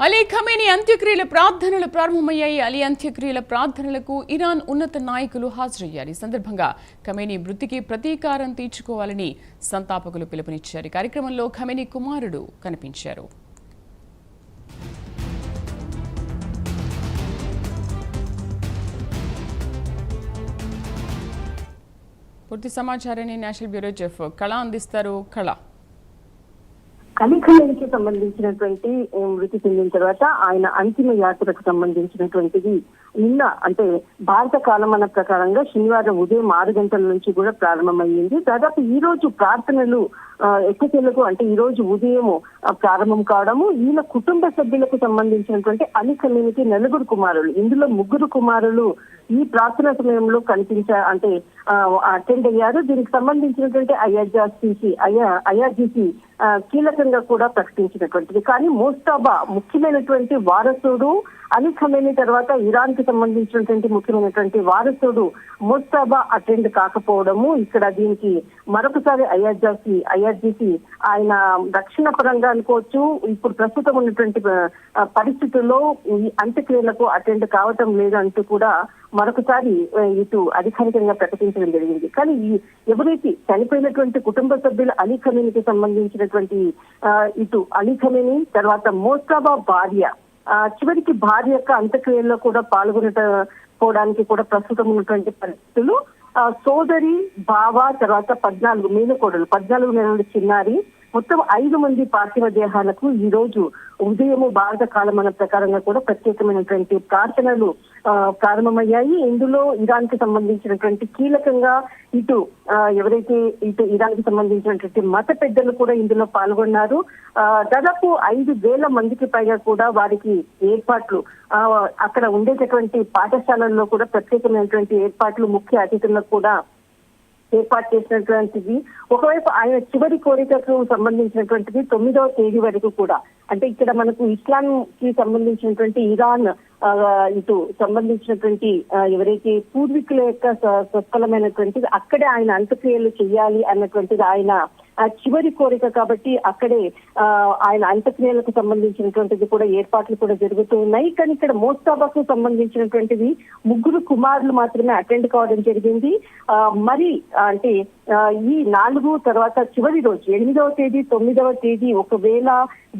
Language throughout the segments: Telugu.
అలీ ఖమేనీ అంత్యక్రియల ప్రార్థనలు ప్రారంభమయ్యాయి. అలీ అంత్యక్రియల ప్రార్థనలకు ఇరాన్ ఉన్నత నాయకులు హాజరయ్యారు. ఈ సందర్భంగా ఖమేనీ మృతికి ప్రతీకారం తీర్చుకోవాలని సంతాపకులు పిలుపునిచ్చారు. ఈ కార్యక్రమంలో ఖమేనీ కుమారుడు కనిపించారు. పూర్తి సమాచారాన్ని నేషనల్ బ్యూరో చీఫ్ కళ అందిస్తారు. కళ, అలీ ఖమేనీకి సంబంధించినటువంటి మృతి చెందిన తర్వాత ఆయన అంతిమ యాత్రకు సంబంధించినటువంటిది నిన్న అంటే భారత కాలమాన ప్రకారంగా శనివారం ఉదయం 6 గంటల నుంచి కూడా ప్రారంభమయ్యింది. దాదాపు ఈ రోజు ప్రార్థనలు ఎక్కచెల్లకు అంటే ఈ రోజు ఉదయం ప్రారంభం కావడము, ఈయన కుటుంబ సభ్యులకు సంబంధించినటువంటి అలీ ఖమేనీకి 4 కుమారులు, ఇందులో 3 కుమారులు ఈ ప్రార్థన సమయంలో అటెండ్ అయ్యారు. దీనికి సంబంధించినటువంటి ఐఆర్జీసీ కీలకంగా కూడా ప్రకటించినటువంటిది. కానీ మోస్తాబా ముఖ్యమైనటువంటి వారసుడు అలీ ఖమేనీ తర్వాత ఇరాన్ కి సంబంధించినటువంటి ముఖ్యమైనటువంటి వారసుడు మోస్తాబా అటెండ్ కాకపోవడము ఇక్కడ దీనికి మరొకసారి ఐఆర్జీసీ ఆయన రక్షణ పరంగా అనుకోవచ్చు, ఇప్పుడు ప్రస్తుతం ఉన్నటువంటి పరిస్థితుల్లో ఈ అంత్యక్రియలకు అటెండ్ కావటం లేదంటూ కూడా మరొకసారి ఇటు అధికారికంగా ప్రకటించడం జరిగింది. కానీ ఎవరైతే చనిపోయినటువంటి కుటుంబ సభ్యులు అలీ ఖమేనీకి సంబంధించినటువంటి ఇటు అలీ ఖమేనీ తర్వాత మోస్తాబా భార్య, చివరికి భార్య యొక్క అంత్యక్రియల్లో కూడా పాల్గొనకపోవడానికి కూడా ప్రస్తుతం ఉన్నటువంటి పరిస్థితులు, సోదరి, బావ, తర్వాత 14 మేనకోడలు, 14 నెలల చిన్నారి, మొత్తం 5 మంది పార్థివ దేహాలకు ఈ రోజు ఉదయం భారత కాలమాన ప్రకారంగా కూడా ప్రత్యేకమైనటువంటి ప్రార్థనలు ప్రారంభమయ్యాయి. ఇందులో ఇరాన్ కి సంబంధించినటువంటి కీలకంగా ఎవరైతే ఇరాన్ కి సంబంధించినటువంటి మత పెద్దలు కూడా ఇందులో పాల్గొన్నారు. దాదాపు 5,000 మందికి పైగా కూడా వారికి ఏర్పాట్లు, అక్కడ ఉండేటటువంటి పాఠశాలల్లో కూడా ప్రత్యేకమైనటువంటి ఏర్పాట్లు, ముఖ్య అతిథులకు కూడా ఏర్పాటు చేసినటువంటిది. ఒకవైపు ఆయన చివరి కోరికకు సంబంధించినటువంటిది 9వ తేదీ వరకు కూడా, అంటే ఇక్కడ మనకు ఇస్లాం కి సంబంధించినటువంటి ఇరాన్ సంబంధించినటువంటి ఎవరైతే పూర్వీకుల యొక్క స్వస్థలమైనటువంటిది అక్కడే ఆయన అంత్యక్రియలు చేయాలి అన్నటువంటిది ఆయన చివరి కోరిక. కాబట్టి అక్కడే ఆయన అంత్యక్రియలకు సంబంధించినటువంటిది కూడా ఏర్పాట్లు కూడా జరుగుతూ ఉన్నాయి. కానీ ఇక్కడ మోస్తాబాకు సంబంధించినటువంటిది 3 కుమారులు మాత్రమే అటెండ్ కావడం జరిగింది. మరి అంటే ఈ 4 తర్వాత చివరి రోజు 8వ తేదీ 9వ తేదీ ఒకవేళ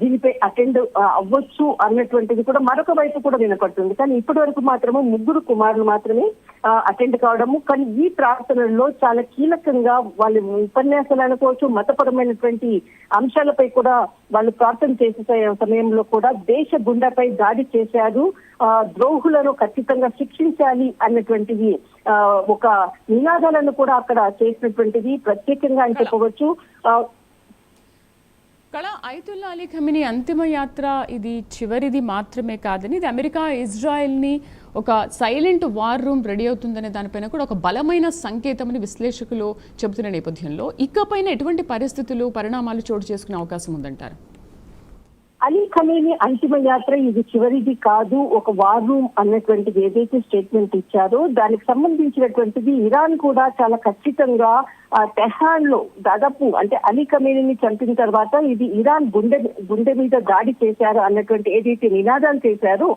దీనిపై అటెండ్ అవ్వచ్చు అన్నటువంటిది కూడా మరొక వైపు కూడా వినపడుతుంది. కానీ ఇప్పటి వరకు మాత్రమే 3 కుమారులు మాత్రమే అటెండ్ కావడము. కానీ ఈ ప్రార్థనల్లో చాలా కీలకంగా వాళ్ళు ఉపన్యాసాలు అనుకోవచ్చు, మతపరమైనటువంటి అంశాలపై కూడా వాళ్ళు ప్రార్థన చేసే సమయంలో కూడా దేశ గుండెపై దాడి చేశారు, ద్రోహులను ఖచ్చితంగా శిక్షించాలి అన్నటువంటిది ఒక నినాదాలను కూడా అక్కడ చేసినటువంటిది ప్రత్యేకంగా అని చెప్పవచ్చు. కళ, అయతుల్లా అలీ ఖమేనీ అంతిమ యాత్ర ఇది చివరిది మాత్రమే కాదని, ఇది అమెరికా ఇజ్రాయెల్ని ఒక సైలెంట్ వార్ రూమ్ రెడీ అవుతుందనే దానిపైన కూడా ఒక బలమైన సంకేతమని విశ్లేషకులు చెబుతున్న నేపథ్యంలో ఇకపైన ఎటువంటి పరిస్థితులు, పరిణామాలు చోటు చేసుకునే అవకాశం ఉందంటారు? అలీ ఖమేనీ అంతిమ యాత్ర ఇది చివరిది కాదు, ఒక వార్ రూమ్ అన్నటువంటిది ఏదైతే స్టేట్మెంట్ ఇచ్చారో దానికి సంబంధించినటువంటిది ఇరాన్ కూడా చాలా ఖచ్చితంగా టెహ్రాన్ లో దాదాపు అంటే అలీ ఖమేనీని చంపిన తర్వాత ఇది ఇరాన్ గుండె మీద దాడి చేశారు అన్నటువంటి ఏదైతే నినాదాలు చేశారో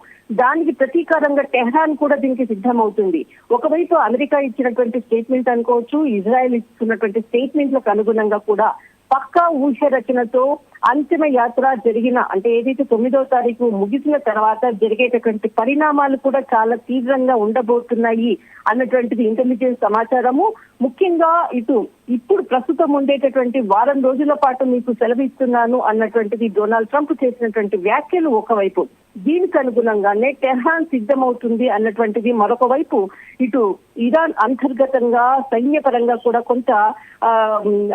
దానికి ప్రతీకారంగా టెహ్రాన్ కూడా దీనికి సిద్ధమవుతుంది. ఒకవైపు అమెరికా ఇచ్చినటువంటి స్టేట్మెంట్ అనుకోవచ్చు, ఇజ్రాయెల్ ఇస్తున్నటువంటి స్టేట్మెంట్లకు అనుగుణంగా కూడా పక్కా ఊహ రచనతో అంతిమ యాత్ర జరిగిన అంటే ఏదైతే 9వ తారీఖు ముగిసిన తర్వాత జరిగేటటువంటి పరిణామాలు కూడా చాలా తీవ్రంగా ఉండబోతున్నాయి అన్నటువంటిది ఇంటెలిజెన్స్ సమాచారము. ముఖ్యంగా ఇప్పుడు ప్రస్తుతం ఉండేటటువంటి వారం రోజుల పాటు మీకు సెలవిస్తున్నాను అన్నటువంటిది డొనాల్డ్ ట్రంప్ చేసినటువంటి వ్యాఖ్యలు ఒకవైపు, దీనికి అనుగుణంగానే టెహ్రాన్ సిద్ధమవుతుంది అన్నటువంటిది మరొక వైపు. ఇరాన్ అంతర్గతంగా సైన్యపరంగా కూడా కొంత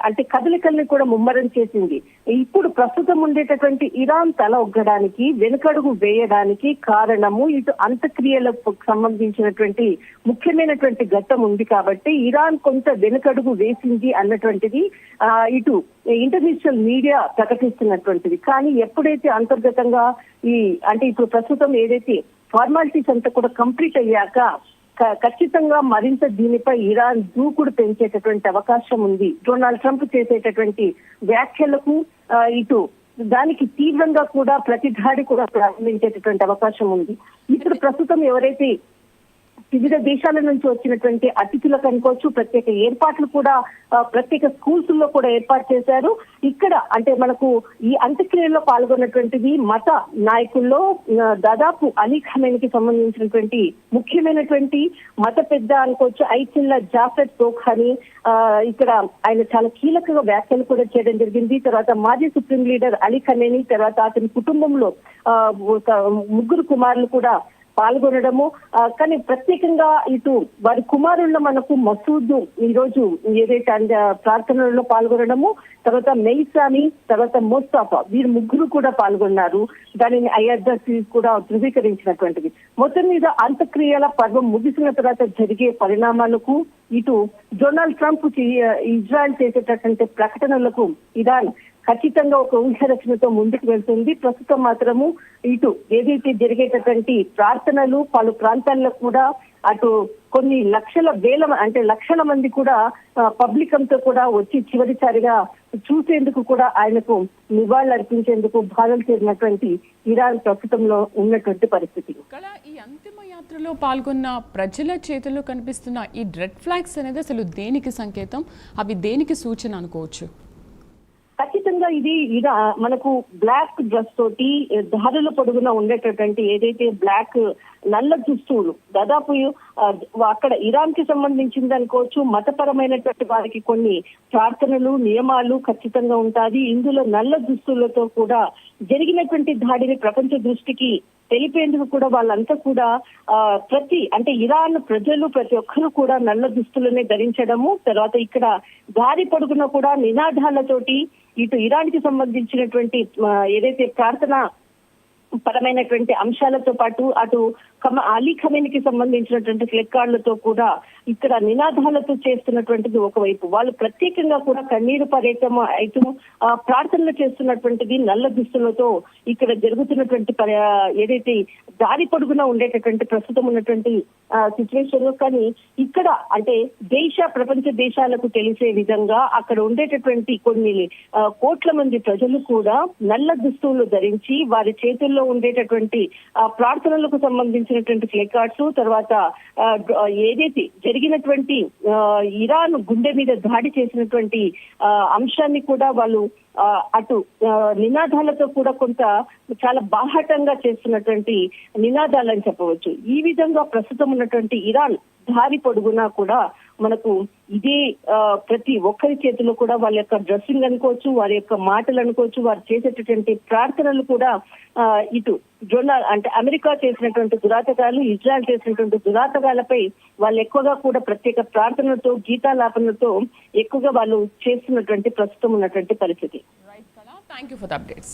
అంటే కదలికల్ని కూడా ముమ్మరం చేసింది. ఇప్పుడు ప్రస్తుతం ఉండేటటువంటి ఇరాన్ తల ఒగ్గడానికి, వెనుకడుగు వేయడానికి కారణము అంత్యక్రియలకు సంబంధించినటువంటి ముఖ్యమైనటువంటి ఘట్టం ఉంది. కాబట్టి ఇరాన్ కొంత వెనుకడుగు వేసింది అన్నటువంటిది ఇంటర్నేషనల్ మీడియా ప్రకటిస్తున్నటువంటిది. కానీ ఎప్పుడైతే అంతర్గతంగా ఇప్పుడు ప్రస్తుతం ఏదైతే ఫార్మాలిటీస్ అంతా కూడా కంప్లీట్ అయ్యాక ఖచ్చితంగా మరింత దీనిపై ఇరాన్ దూకుడు పెంచేటటువంటి అవకాశం ఉంది. డొనాల్డ్ ట్రంప్ చేసేటటువంటి వ్యాఖ్యలకు దానికి తీవ్రంగా కూడా ప్రతిదాడి కూడా ప్రారంభించేటటువంటి అవకాశం ఉంది. ఇప్పుడు ప్రస్తుతం ఎవరైతే వివిధ దేశాల నుంచి వచ్చినటువంటి అతిథులకు అనుకోవచ్చు, ప్రత్యేక ఏర్పాట్లు కూడా ప్రత్యేక స్కూల్స్ లో కూడా ఏర్పాటు చేశారు. ఇక్కడ అంటే మనకు ఈ అంత్యక్రియల్లో పాల్గొన్నటువంటిది మత నాయకుల్లో దాదాపు అలీ ఖమేనీకి సంబంధించినటువంటి ముఖ్యమైనటువంటి మత పెద్ద అనుకోవచ్చు ఐతుల్లా జాఫర్ తోఖాని. ఇక్కడ ఆయన చాలా కీలకంగా వ్యాఖ్యలు కూడా చేయడం జరిగింది. తర్వాత మాజీ సుప్రీం లీడర్ అలీ ఖమేనీ, తర్వాత అతని కుటుంబంలో ఒక ముగ్గురు కుమారులు కూడా పాల్గొనడము. కానీ ప్రత్యేకంగా ఇటు వారి కుమారుల్లో మనకు మసూద్ ఈ రోజు ఏదైతే ప్రార్థనలలో పాల్గొనడము, తర్వాత మెయిసామి, తర్వాత ముస్తాఫా వీరు ముగ్గురు కూడా పాల్గొన్నారు. దానిని ఐఆర్జీ కూడా ధృవీకరించినటువంటిది. మొత్తం మీద అంత్యక్రియల పర్వం ముగిసిన తర్వాత జరిగే పరిణామాలకు ఇటు డొనాల్డ్ ట్రంప్ ఇజ్రాయెల్ చేసేటటువంటి ప్రకటనలకు ఇరాన్ ఖచ్చితంగా ఒక ఊహరచనతో ముందుకు వెళ్తుంది. ప్రస్తుతం మాత్రము ఇటు ఏదైతే జరిగేటటువంటి ప్రార్థనలు పలు ప్రాంతాల్లో కూడా అటు కొన్ని లక్షల మంది కూడా పబ్లిక్ అంతా కూడా వచ్చి చివరిసారిగా చూసేందుకు కూడా ఆయనకు నివాళులు అర్పించేందుకు బాధలు చేరినటువంటి ఇరాన్ ప్రస్తుతంలో ఉన్నటువంటి పరిస్థితి. ఇక్కడ ఈ అంతిమ యాత్రలో పాల్గొన్న ప్రజల చేతుల్లో కనిపిస్తున్న ఈ రెడ్ ఫ్లాగ్స్ అనేది అసలు దేనికి సంకేతం, అవి దేనికి సూచన అనుకోవచ్చు? ఖచ్చితంగా ఇది మనకు బ్లాక్ డ్రెస్ తోటి దారుల పొడుగున ఉండేటటువంటి ఏదైతే బ్లాక్ నల్ల దుస్తులు దాదాపు అక్కడ ఇరాన్ కి సంబంధించింది అనుకోవచ్చు. మతపరమైనటువంటి వారికి కొన్ని ప్రార్థనలు నియమాలు ఖచ్చితంగా ఉంటాయి. ఇందులో నల్ల దుస్తులతో కూడా జరిగినటువంటి దాడిని ప్రపంచ దృష్టికి తెలిపేందుకు కూడా వాళ్ళంతా కూడా ఇరాన్ ప్రజలు ప్రతి ఒక్కరు కూడా నల్ల దుస్తులనే ధరించడము, తర్వాత ఇక్కడ దారి పొడుగున కూడా నినాదాలతోటి ఇటు ఇరాన్ కి సంబంధించినటువంటి ఏదైతే ప్రార్థన పరమైనటువంటి అంశాలతో పాటు అటు అలీ ఖమేనీకి సంబంధించినటువంటి ప్లెకార్డులతో కూడా ఇక్కడ నినాదాలతో చేస్తున్నటువంటిది ఒకవైపు. వాళ్ళు ప్రత్యేకంగా కూడా కన్నీరు పర్యటన అయితే ప్రార్థనలు చేస్తున్నటువంటిది నల్ల దుస్తులతో ఇక్కడ జరుగుతున్నటువంటి ఏదైతే దారి పొడుగున ఉండేటటువంటి ప్రస్తుతం ఉన్నటువంటి సిచ్యువేషన్ లో. కానీ ఇక్కడ అంటే ప్రపంచ దేశాలకు తెలిసే విధంగా అక్కడ ఉండేటటువంటి కొన్ని కోట్ల మంది ప్రజలు కూడా నల్ల దుస్తులు ధరించి వారి చేతుల్లో ఉండేటటువంటి ప్రార్థనలకు సంబంధించినటువంటి ప్లేకార్డ్స్, తర్వాత ఏదైతే జరిగినటువంటి ఇరాన్ గుండె మీద దాడి చేసినటువంటి అంశాన్ని కూడా వాళ్ళు అటు నినాదాలతో కూడా కొంత చాలా బాహాటంగా చేస్తున్నటువంటి నినాదాలని చెప్పవచ్చు. ఈ విధంగా ప్రస్తుతం ఉన్నటువంటి ఇరాన్ దారి పొడుగునా కూడా మనకు ఇదే ప్రతి ఒక్కరి చేతిలో కూడా వాళ్ళ యొక్క డ్రెస్సింగ్ అనుకోవచ్చు, వారి యొక్క మాటలు అనుకోవచ్చు, వారు చేసేటటువంటి ప్రార్థనలు కూడా ఇటు అమెరికా చేసినటువంటి దురాతకాలు, ఇజ్రాయెల్ చేసినటువంటి దురాతకాలపై వాళ్ళు ఎక్కువగా కూడా ప్రత్యేక ప్రార్థనలతో గీతాలాపనలతో ఎక్కువగా వాళ్ళు చేస్తున్నటువంటి ప్రస్తుతం ఉన్నటువంటి పరిస్థితి. Thank you for the updates.